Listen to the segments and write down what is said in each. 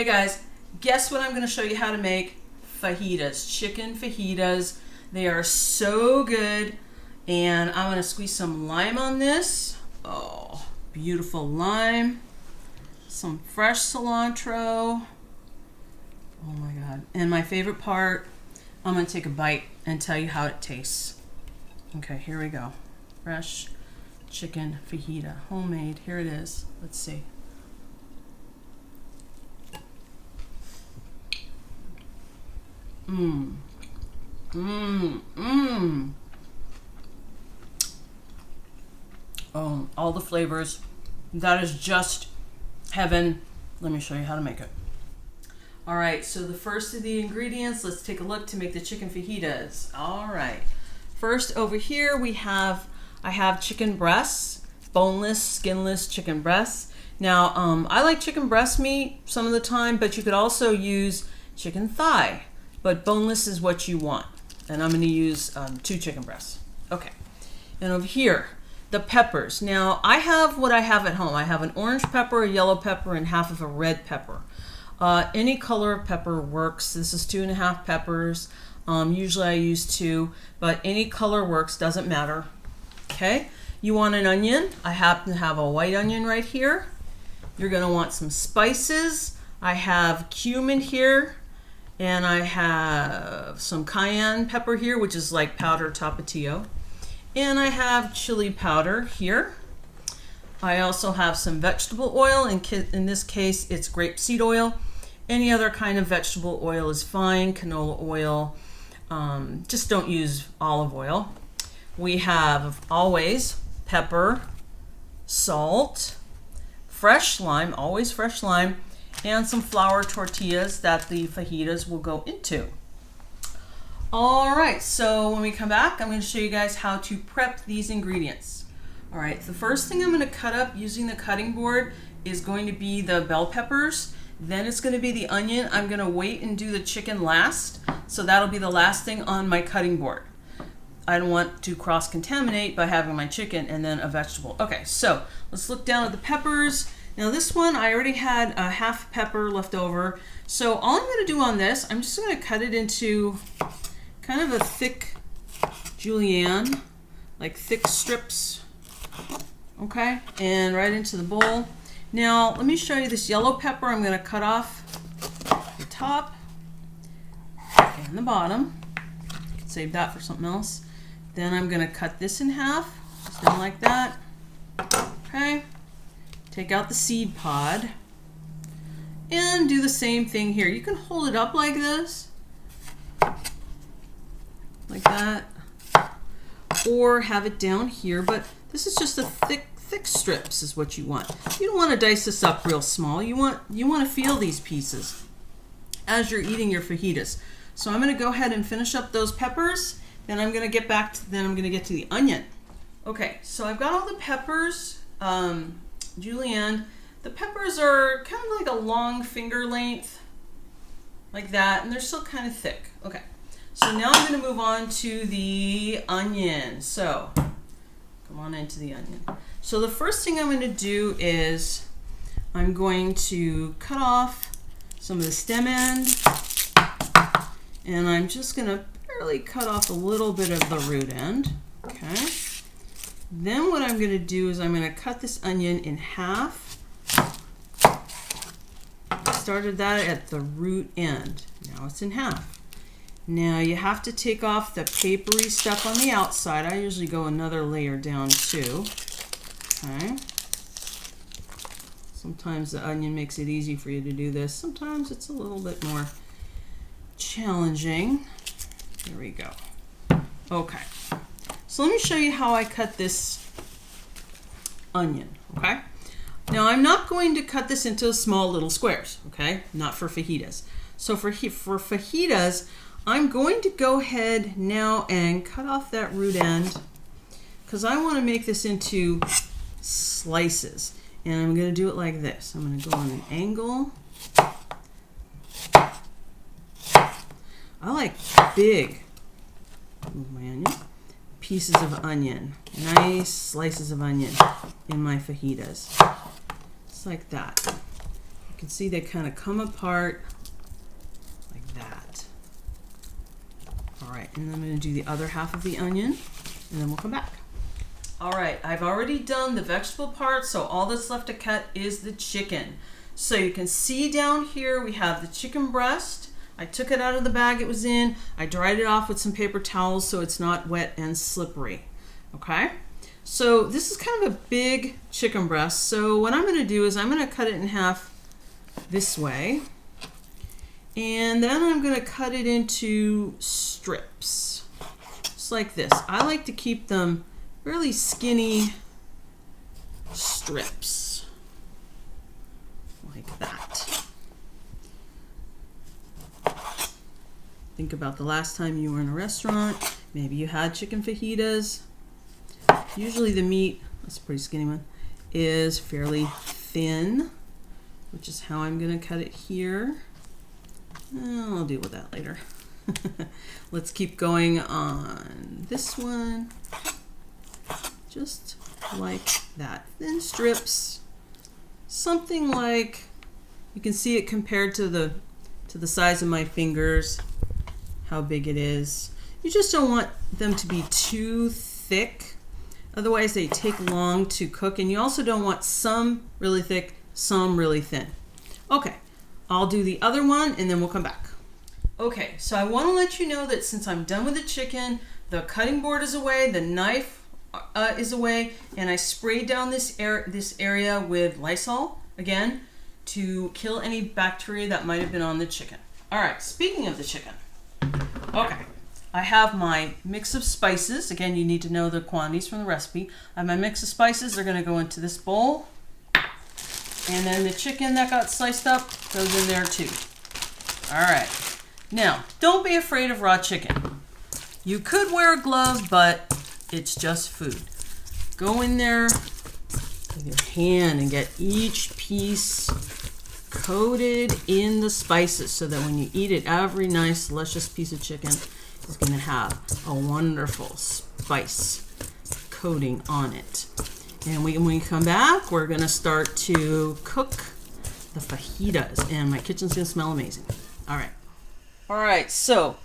Hey guys, guess what I'm going to show you how to make? Fajitas, chicken fajitas. They are so good. And I'm going to squeeze some lime on this. Oh, beautiful lime. Some fresh cilantro. Oh my God. And my favorite part, I'm going to take a bite and tell you how it tastes. Okay, here we go. Fresh chicken fajita, homemade. Here it is. Let's see. Mmm. Mmm. Mmm. Oh, all the flavors. That is just heaven. Let me show you how to make it. All right, so the first of the ingredients, let's take a look to make the chicken fajitas. All right. First over here I have chicken breasts, boneless, skinless chicken breasts. Now, I like chicken breast meat some of the time, but you could also use chicken thigh, but boneless is what you want. And I'm going to use 2 chicken breasts. Okay. And over here, the peppers. Now, I have what I have at home. I have an orange pepper, a yellow pepper, and half of a red pepper. Any color of pepper works. This is 2.5 peppers. Usually I use 2, but any color works, doesn't matter. Okay, you want an onion. I happen to have a white onion right here. You're going to want some spices. I have cumin here, and I have some cayenne pepper here, which is like powdered tapatio. And I have chili powder here. I also have some vegetable oil. In this case, it's grapeseed oil. Any other kind of vegetable oil is fine, canola oil. Just don't use olive oil. We have always pepper, salt, fresh lime, always fresh lime, and some flour tortillas that the fajitas will go into. All right, so when we come back, I'm going to show you guys how to prep these ingredients. All right, the first thing I'm going to cut up using the cutting board is going to be the bell peppers. Then it's going to be the onion. I'm going to wait and do the chicken last, so that'll be the last thing on my cutting board. I don't want to cross-contaminate by having my chicken and then a vegetable. Okay, so let's look down at the peppers. Now this one, I already had a half pepper left over. So all I'm going to do on this, I'm just going to cut it into kind of a thick julienne, like thick strips. Okay, and right into the bowl. Now let me show you this yellow pepper. I'm going to cut off the top and the bottom. You can save that for something else. Then I'm going to cut this in half, just down like that. Okay, take out the seed pod and do the same thing here. You can hold it up like this, like that, or have it down here, but this is just a thick strips is what you want. You don't want to dice this up real small. You want to feel these pieces as you're eating your fajitas. So I'm going to go ahead and finish up those peppers. Then I'm going to get to the onion. Okay, so I've got all the peppers, julienne. The peppers are kind of like a long finger length, like that, and they're still kind of thick. Okay, so now I'm going to move on to the onion. So come on into the onion. So the first thing I'm going to do is I'm going to cut off some of the stem end, and I'm just going to barely cut off a little bit of the root end. Okay. Then what I'm going to do is I'm going to cut this onion in half. I started that at the root end. Now it's in half. Now you have to take off the papery stuff on the outside. I usually go another layer down too. Okay. Sometimes the onion makes it easy for you to do this. Sometimes it's a little bit more challenging. There we go. Okay. So let me show you how I cut this onion, okay? Now I'm not going to cut this into small little squares, okay? Not for fajitas. So for fajitas, I'm going to go ahead now and cut off that root end because I want to make this into slices. And I'm going to do it like this. I'm going to go on an angle. I like big pieces of onion, nice slices of onion in my fajitas. Just like that. can see they kind of come apart like that. All right, and then I'm going to do the other half of the onion, and then we'll come back. All right, I've already done the vegetable part, so all that's left to cut is the chicken. So you can see down here we have the chicken breast. I took it out of the bag it was in. I dried it off with some paper towels so it's not wet and slippery. Okay, so this is kind of a big chicken breast. So what I'm going to do is I'm going to cut it in half this way. And then I'm going to cut it into strips, just like this. I like to keep them really skinny strips, like that. Think about the last time you were in a restaurant. Maybe you had chicken fajitas. Usually the meat, that's a pretty skinny one, is fairly thin, which is how I'm going to cut it here. I'll deal with that later. Let's keep going on this one. Just like that. Thin strips. Something like, you can see it compared to the size of my fingers, how big it is. You just don't want them to be too thick. Otherwise they take long to cook, and you also don't want some really thick, some really thin. Okay. I'll do the other one and then we'll come back. Okay, so I want to let you know that since I'm done with the chicken, the cutting board is away, the knife is away, and I sprayed down this area with Lysol, again, to kill any bacteria that might have been on the chicken. All right, speaking of the chicken, okay, I have my mix of spices. Again, you need to know the quantities from the recipe. I have my mix of spices. They're going to go into this bowl. And then the chicken that got sliced up goes in there too. All right. Now, don't be afraid of raw chicken. You could wear a glove, but it's just food. Go in there with your hand and get each piece coated in the spices so that when you eat it, every nice, luscious piece of chicken is going to have a wonderful spice coating on it. And when we come back, we're going to start to cook the fajitas, and my kitchen's going to smell amazing. All right. All right, so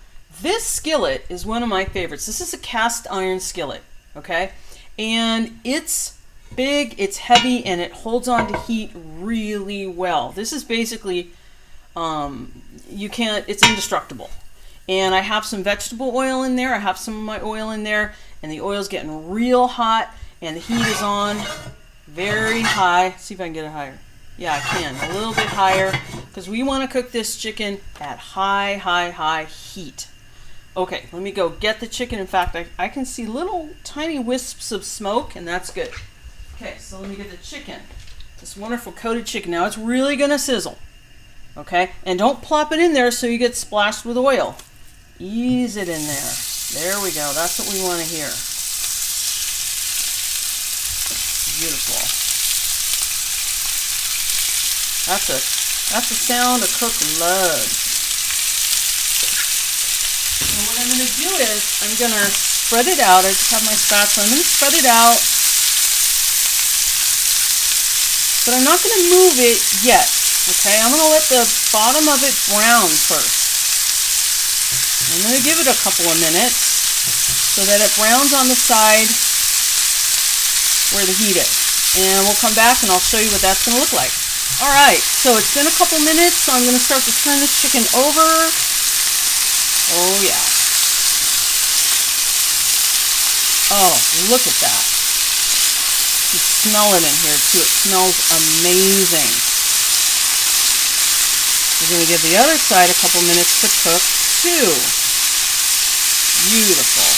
this skillet is one of my favorites. This is a cast iron skillet, okay? And it's big, it's heavy, and it holds on to heat really well. This is basically, it's indestructible. And I have some vegetable oil in there. I have some of my oil in there, and the oil's getting real hot. And the heat is on very high. See if I can get it higher. Yeah, I can. A little bit higher, because we want to cook this chicken at high heat. Okay, let me go get the chicken. In fact, I can see little tiny wisps of smoke, and that's good. Okay, so let me get the chicken. This wonderful coated chicken. Now it's really going to sizzle. Okay, and don't plop it in there so you get splashed with oil. Ease it in there. There we go. That's what we want to hear. Beautiful. That's a sound a cook loves. And what I'm going to do is I'm going to spread it out. I just have my spatula. I'm going to spread it out. But I'm not going to move it yet. Okay, I'm going to let the bottom of it brown first. I'm going to give it a couple of minutes so that it browns on the side where the heat is. And we'll come back and I'll show you what that's going to look like. All right, so it's been a couple minutes, so I'm going to start to turn this chicken over. Oh, yeah. Oh, look at that. You smell it in here, too. It smells amazing. We're going to give the other side a couple minutes to cook, too. Beautiful.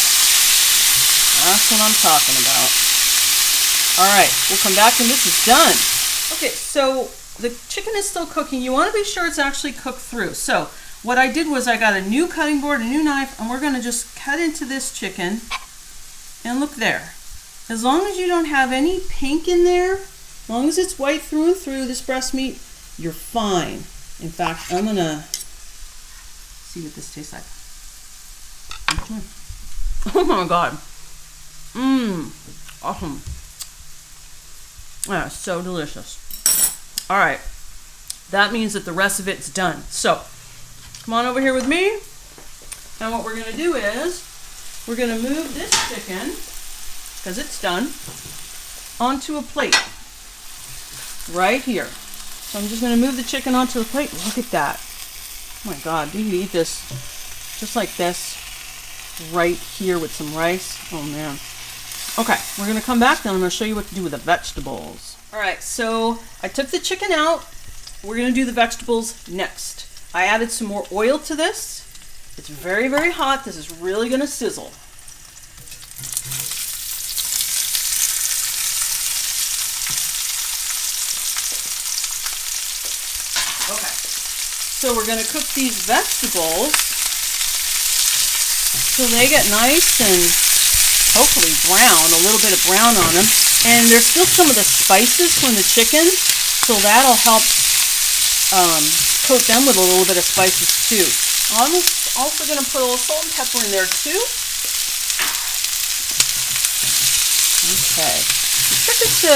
That's what I'm talking about. All right, we'll come back and this is done. Okay, so the chicken is still cooking. You want to be sure it's actually cooked through. So what I did was I got a new cutting board, a new knife, and we're going to just cut into this chicken. And look there. As long as you don't have any pink in there, as long as it's white through and through, this breast meat, you're fine. In fact, I'm going to see what this tastes like. Oh my God. Awesome. Yeah, so delicious. All right. that means that the rest of it's done. So come on over here with me. Now what we're going to do is we're going to move this chicken, because it's done, onto a plate right here. So I'm just going to move the chicken onto the plate. Look at that. Oh my God, you can eat this just like this right here with some rice. Oh man. Okay, we're going to come back now. I'm going to show you what to do with the vegetables. All right, so I took the chicken out. We're going to do the vegetables next. I added some more oil to this. It's very, very hot. This is really going to sizzle. Okay, so we're going to cook these vegetables so they get nice and hopefully brown, a little bit of brown on them. And there's still some of the spices from the chicken, so that'll help coat them with a little bit of spices too. I'm also going to put a little salt and pepper in there too. Okay, you trick is to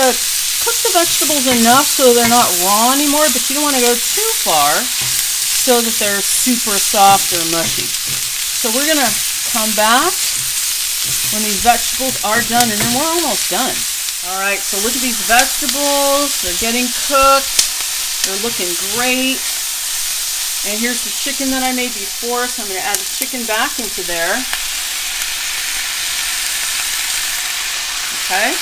cook the vegetables enough so they're not raw anymore, but you don't want to go too far so that they're super soft or mushy. So we're going to come back when these vegetables are done, and then we're almost done. All right, so look at these vegetables. They're getting cooked. They're looking great. And here's the chicken that I made before, so I'm going to add the chicken back into there. Okay.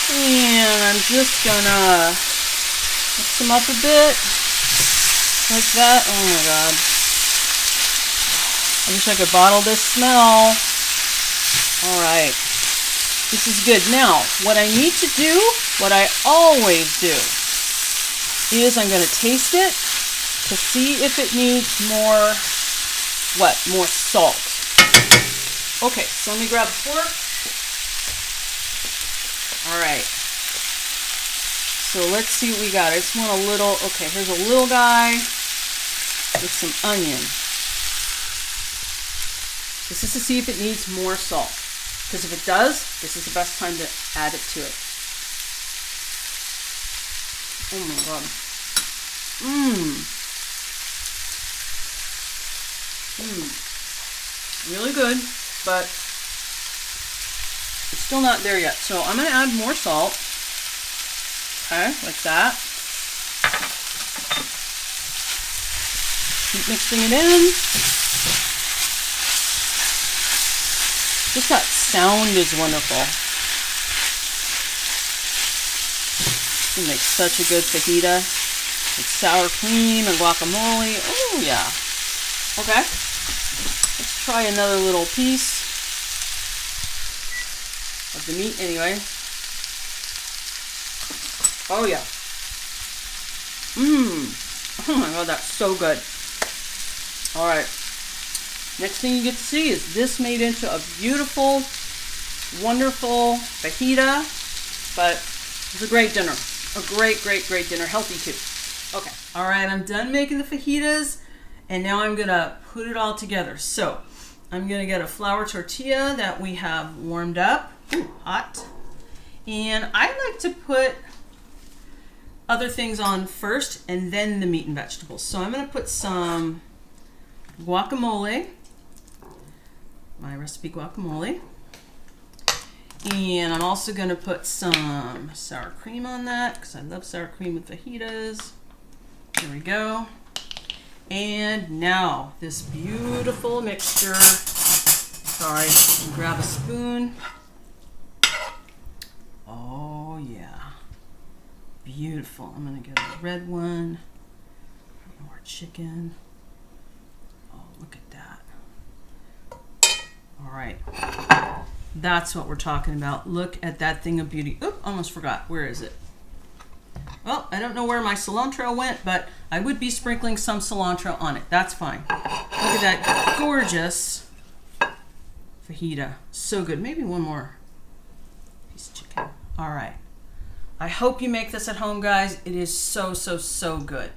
And I'm just going to mix them up a bit. Like that. Oh my God. I wish I could bottle this smell. All right. This is good. Now, what I need to do, what I always do, is I'm going to taste it to see if it needs more, more salt. Okay, so let me grab a fork. All right. So let's see what we got. I just want a little, okay, here's a little guy with some onion. This is to see if it needs more salt. Because if it does, this is the best time to add it to it. Oh my God. Really good, but it's still not there yet. So I'm going to add more salt. Okay, like that. Keep mixing it in. Just that sound is wonderful. It makes such a good fajita with sour cream and guacamole. Oh yeah. Okay. Let's try another little piece of the meat anyway. Oh yeah. Oh my God, that's so good. All right. Next thing you get to see is this made into a beautiful, wonderful fajita, but it's a great dinner. A great, great, great dinner. Healthy too. Okay. All right, I'm done making the fajitas, and now I'm going to put it all together. So I'm going to get a flour tortilla that we have warmed up. Ooh, hot. And I like to put other things on first and then the meat and vegetables. So I'm going to put some guacamole. My recipe guacamole. And I'm also going to put some sour cream on that because I love sour cream with fajitas. There we go. And now this beautiful mixture. Sorry, grab a spoon. Oh yeah. Beautiful. I'm going to get a red one. More chicken. Oh, look at that. All right, that's what we're talking about. Look at that thing of beauty. Oop, almost forgot. Where is it? Well, I don't know where my cilantro went, but I would be sprinkling some cilantro on it. That's fine. Look at that gorgeous fajita. So good. Maybe one more piece of chicken. All right. I hope you make this at home, guys. It is so, so, so good.